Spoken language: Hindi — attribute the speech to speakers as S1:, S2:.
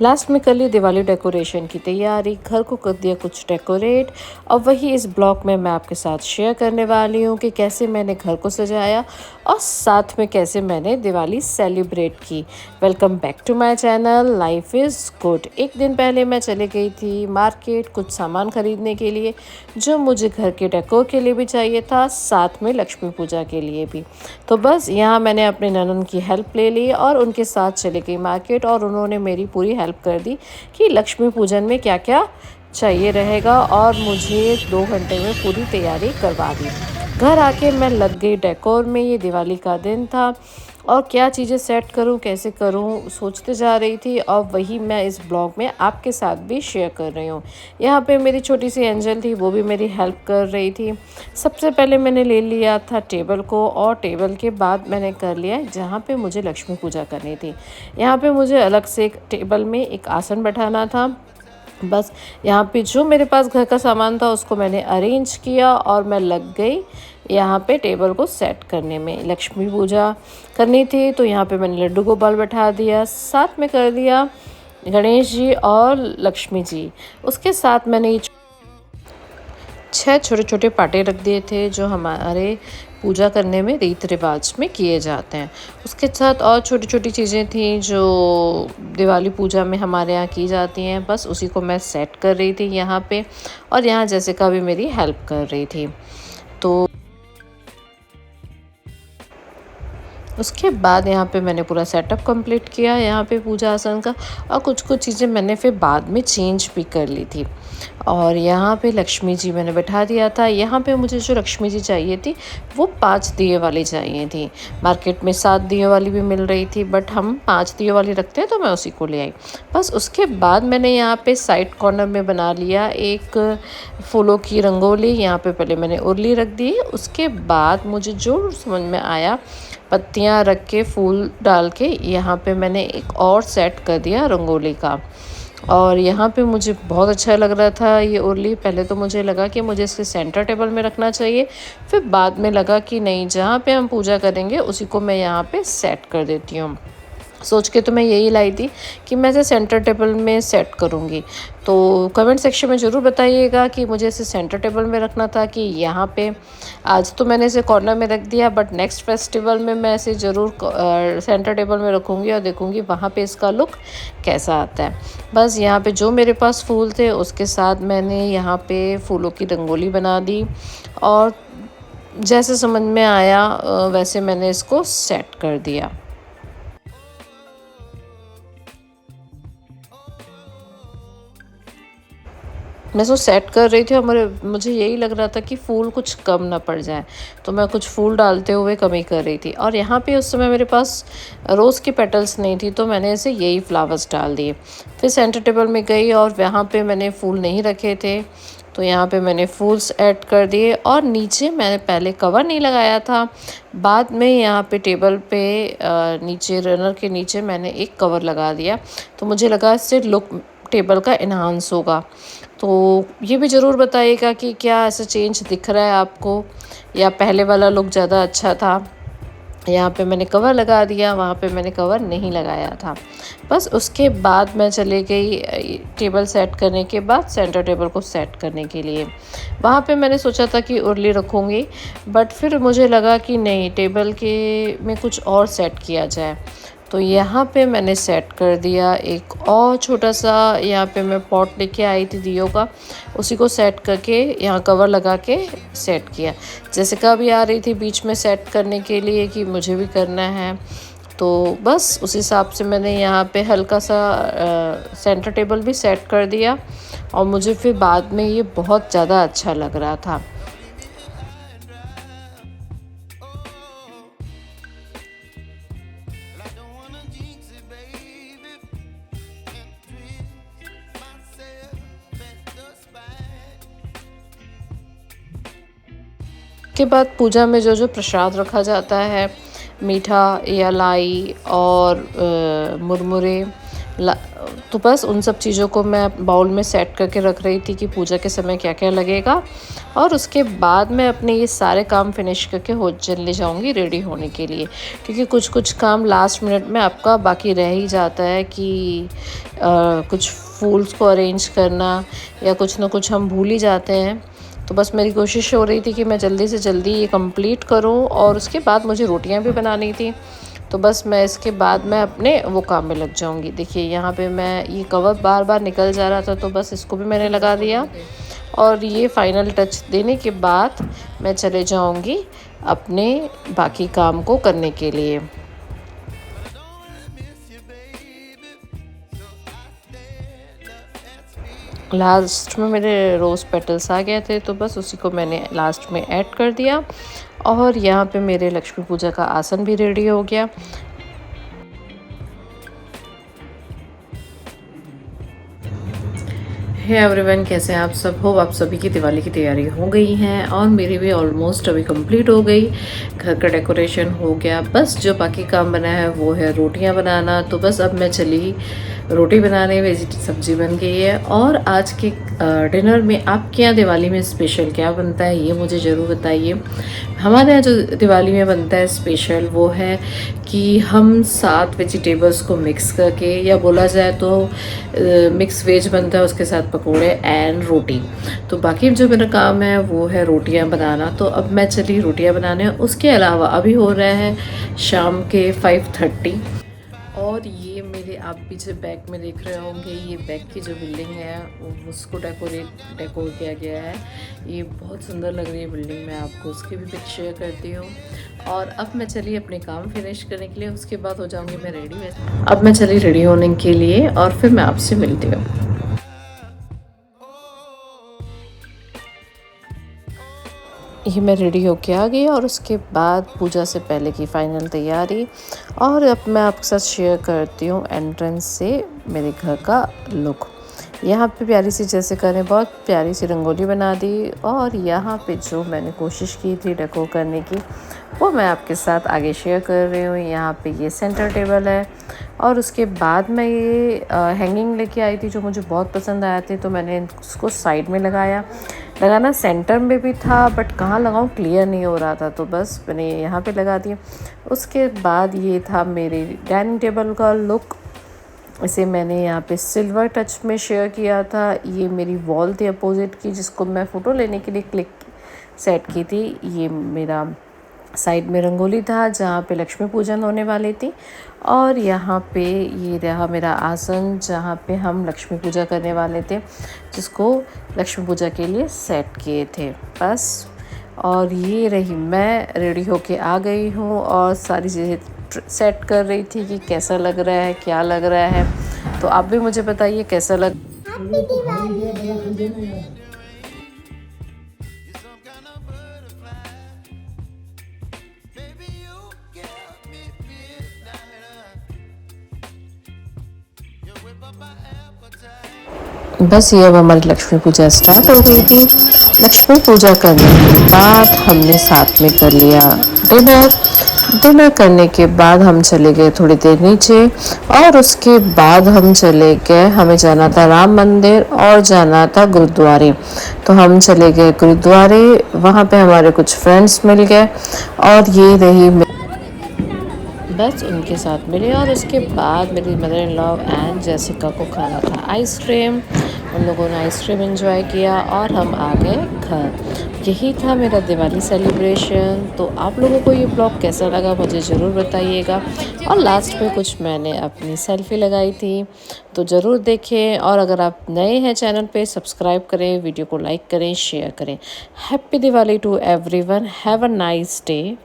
S1: लास्ट में कर ली दिवाली डेकोरेशन की तैयारी, घर को कर दिया कुछ डेकोरेट। और वही इस ब्लॉग में मैं आपके साथ शेयर करने वाली हूँ कि कैसे मैंने घर को सजाया और साथ में कैसे मैंने दिवाली सेलिब्रेट की। Welcome back to my channel life is good. एक दिन पहले मैं चली गई थी मार्केट कुछ सामान ख़रीदने के लिए जो मुझे घर के डेकोर के लिए भी चाहिए था, साथ में लक्ष्मी पूजा के लिए भी। तो बस यहाँ मैंने अपने ननद की हेल्प ले ली और उनके साथ चली गई मार्केट और उन्होंने मेरी पूरी हेल्प कर दी कि लक्ष्मी पूजन में क्या क्या चाहिए रहेगा और मुझे 2 घंटे में पूरी तैयारी करवा दी। घर आके मैं लग गई डेकोर में। ये दिवाली का दिन था और क्या चीज़ें सेट करूं कैसे करूं सोचते जा रही थी और वही मैं इस ब्लॉग में आपके साथ भी शेयर कर रही हूं। यहाँ पे मेरी छोटी सी एंजल थी, वो भी मेरी हेल्प कर रही थी। सबसे पहले मैंने ले लिया था टेबल को और टेबल के बाद मैंने कर लिया जहाँ पे मुझे लक्ष्मी पूजा करनी थी। यहाँ पे मुझे अलग से एक टेबल में एक आसन बैठाना था। बस यहाँ पे जो मेरे पास घर का सामान था उसको मैंने अरेंज किया और मैं लग गई यहाँ पे टेबल को सेट करने में। लक्ष्मी पूजा करनी थी तो यहाँ पे मैंने लड्डू गोपाल बैठा दिया, साथ में कर दिया गणेश जी और लक्ष्मी जी। उसके साथ मैंने ये 6 छोटे छोटे पाटे रख दिए थे जो हमारे पूजा करने में रीत रिवाज में किए जाते हैं। उसके साथ और छोटी छोटी चीज़ें थी जो दिवाली पूजा में हमारे यहाँ की जाती हैं, बस उसी को मैं सेट कर रही थी यहाँ पे। और यहाँ जैसिका भी मेरी हेल्प कर रही थी। तो उसके बाद यहाँ पे मैंने पूरा सेटअप कंप्लीट किया यहाँ पे पूजा आसन का। और कुछ कुछ चीज़ें मैंने फिर बाद में चेंज भी कर ली थी। और यहाँ पे लक्ष्मी जी मैंने बैठा दिया था। यहाँ पे मुझे जो लक्ष्मी जी चाहिए थी वो 5 दिए वाली चाहिए थी। मार्केट में 7 दिए वाली भी मिल रही थी बट हम 5 दिए वाली रखते हैं तो मैं उसी को ले आई। बस उसके बाद मैंने यहाँ पे साइड कॉर्नर में बना लिया एक फूलों की रंगोली। यहाँ पे पहले मैंने उर्ली रख दी। उसके बाद मुझे जो समझ में आया पत्तियाँ रख के फूल डाल के यहाँ पे मैंने एक और सेट कर दिया रंगोली का। और यहाँ पे मुझे बहुत अच्छा लग रहा था ये उर्ली। पहले तो मुझे लगा कि मुझे इसके सेंटर टेबल में रखना चाहिए, फिर बाद में लगा कि नहीं, जहाँ पे हम पूजा करेंगे उसी को मैं यहाँ पे सेट कर देती हूँ। सोच के तो मैं यही लाई थी कि मैं इसे सेंटर टेबल में सेट करूँगी। तो कमेंट सेक्शन में ज़रूर बताइएगा कि मुझे इसे सेंटर टेबल में रखना था कि यहाँ पे। आज तो मैंने इसे कॉर्नर में रख दिया बट नेक्स्ट फेस्टिवल में मैं इसे ज़रूर सेंटर टेबल में रखूँगी और देखूँगी वहाँ पे इसका लुक कैसा आता है। बस यहाँ पे जो मेरे पास फूल थे उसके साथ मैंने यहाँ पे फूलों की रंगोली बना दी और जैसे समझ में आया वैसे मैंने इसको सेट कर दिया। मैं उसको सेट कर रही थी और मुझे यही लग रहा था कि फूल कुछ कम ना पड़ जाए, तो मैं कुछ फूल डालते हुए कमी कर रही थी। और यहाँ पे उस समय मेरे पास रोज़ की पेटल्स नहीं थी तो मैंने इसे यही फ्लावर्स डाल दिए। फिर सेंटर टेबल में गई और वहाँ पे मैंने फूल नहीं रखे थे तो यहाँ पे मैंने फूल्स ऐड कर दिए। और नीचे मैंने पहले कवर नहीं लगाया था, बाद में यहाँ पे टेबल पे नीचे रनर के नीचे मैंने एक कवर लगा दिया। तो मुझे लगा इससे लुक टेबल का इन्हांस होगा। तो ये भी ज़रूर बताइएगा कि क्या ऐसा चेंज दिख रहा है आपको या पहले वाला लुक ज़्यादा अच्छा था। यहाँ पे मैंने कवर लगा दिया, वहाँ पे मैंने कवर नहीं लगाया था। बस उसके बाद मैं चली गई टेबल सेट करने के बाद सेंटर टेबल को सेट करने के लिए। वहाँ पे मैंने सोचा था कि उर्ली रखूँगी बट फिर मुझे लगा कि नहीं, टेबल के में कुछ और सेट किया जाए। तो यहाँ पे मैंने सेट कर दिया एक और छोटा सा, यहाँ पे मैं पॉट लेके आई थी दियों का, उसी को सेट करके यहाँ कवर लगा के सेट किया। जैसिका भी आ रही थी बीच में सेट करने के लिए कि मुझे भी करना है। तो बस उस हिसाब से मैंने यहाँ पे हल्का सा सेंटर टेबल भी सेट कर दिया और मुझे फिर बाद में ये बहुत ज़्यादा अच्छा लग रहा था। के बाद पूजा में जो जो प्रसाद रखा जाता है, मीठा या लाई और मुरमुरे, ला तो बस उन सब चीज़ों को मैं बाउल में सेट करके रख रही थी कि पूजा के समय क्या क्या लगेगा। और उसके बाद मैं अपने ये सारे काम फिनिश करके हो चली जाऊँगी रेडी होने के लिए, क्योंकि कुछ कुछ काम लास्ट मिनट में आपका बाकी रह ही जाता है कि कुछ फूल्स को अरेंज करना या कुछ ना कुछ हम भूल ही जाते हैं। तो बस मेरी कोशिश हो रही थी कि मैं जल्दी से जल्दी ये कंप्लीट करूं, और उसके बाद मुझे रोटियां भी बनानी थी। तो बस मैं इसके बाद मैं अपने वो काम में लग जाऊंगी। देखिए यहाँ पे मैं ये कवर बार बार निकल जा रहा था, तो बस इसको भी मैंने लगा दिया। और ये फाइनल टच देने के बाद मैं चले जाऊंगी अपने बाकी काम को करने के लिए। लास्ट में मेरे रोज़ पेटल्स आ गए थे, तो बस उसी को मैंने लास्ट में ऐड कर दिया। और यहाँ पे मेरे लक्ष्मी पूजा का आसन भी रेडी हो गया। हे एवरीवन, कैसे हैं आप सब? हो आप सभी की दिवाली की तैयारी हो गई हैं और मेरी भी ऑलमोस्ट अभी कंप्लीट हो गई। घर का डेकोरेशन हो गया, बस जो बाकी काम बना है वो है रोटियां बनाना। तो बस अब मैं चली रोटी बनाने, सब्जी बन गई है। और आज के डिनर में आपके यहाँ दिवाली में स्पेशल क्या बनता है ये मुझे ज़रूर बताइए। हमारे यहाँ जो दिवाली में बनता है स्पेशल वो है कि हम 7 वेजिटेबल्स को मिक्स करके, या बोला जाए तो मिक्स वेज बनता है, उसके साथ पकोड़े एंड रोटी। तो बाकी जो मेरा काम है वो है रोटियां बनाना। तो अब मैं चली रोटियां बनाने। उसके अलावा अभी हो रहा है शाम के 5:30। और ये मेरे आप पीछे बैक में देख रहे होंगे, ये बैक की जो बिल्डिंग है उसको डेकोर किया गया है। ये बहुत सुंदर लग रही है बिल्डिंग। मैं आपको उसकी भी पिक शेयर करती हूँ। और अब मैं चली अपने काम फिनिश करने के लिए, उसके बाद हो जाऊँगी मैं रेडी। अब मैं चली रेडी होने के लिए और फिर मैं आपसे मिलती हूँ। ये मैं रेडी होके आ गई और उसके बाद पूजा से पहले की फ़ाइनल तैयारी। और अब मैं आपके साथ शेयर करती हूँ एंट्रेंस से मेरे घर का लुक। यहाँ पे प्यारी सी जेसिका ने बहुत प्यारी सी रंगोली बना दी। और यहाँ पे जो मैंने कोशिश की थी डेकोर करने की वो मैं आपके साथ आगे शेयर कर रही हूँ। यहाँ पे ये सेंटर टेबल है। और उसके बाद मैं ये हैंगिंग लेके आई थी जो मुझे बहुत पसंद आया थे, तो मैंने उसको साइड में लगाना सेंटर में भी था, बट कहाँ लगाऊँ क्लियर नहीं हो रहा था, तो बस मैंने यहाँ पे लगा दिया। उसके बाद ये था मेरे डाइनिंग टेबल का लुक। इसे मैंने यहाँ पे सिल्वर टच में शेयर किया था। ये मेरी वॉल थी अपोजिट की, जिसको मैं फ़ोटो लेने के लिए क्लिक सेट की थी। ये मेरा साइड में रंगोली था जहाँ पे लक्ष्मी पूजन होने वाली थी। और यहाँ पे ये रहा मेरा आसन जहाँ पे हम लक्ष्मी पूजा करने वाले थे, जिसको लक्ष्मी पूजा के लिए सेट किए थे बस। और ये रही मैं रेडी होके आ गई हूँ और सारी चीज़ें सेट कर रही थी कि कैसा लग रहा है, क्या लग रहा है। तो आप भी मुझे बताइए कैसा लग। बस ये अब हमारी लक्ष्मी पूजा स्टार्ट हो गई थी। लक्ष्मी पूजा करने के बाद हमने साथ में कर लिया डिनर। डिनर करने के बाद हम चले गए थोड़ी देर नीचे। और उसके बाद हम चले गए, हमें जाना था राम मंदिर और जाना था गुरुद्वारे। तो हम चले गए गुरुद्वारे, वहाँ पे हमारे कुछ फ्रेंड्स मिल गए और ये रही बस उनके साथ मिले। और उसके बाद मेरी mother in law and Jessica को खाना था आइसक्रीम। उन लोगों ने आइसक्रीम एंजॉय किया और हम आ गए घर। यही था मेरा दिवाली सेलिब्रेशन। तो आप लोगों को ये ब्लॉग कैसा लगा मुझे ज़रूर बताइएगा। और लास्ट में कुछ मैंने अपनी सेल्फी लगाई थी, तो ज़रूर देखें। और अगर आप नए हैं चैनल पे, सब्सक्राइब करें, वीडियो को लाइक करें, शेयर करें। Happy Diwali to everyone. Have a nice day.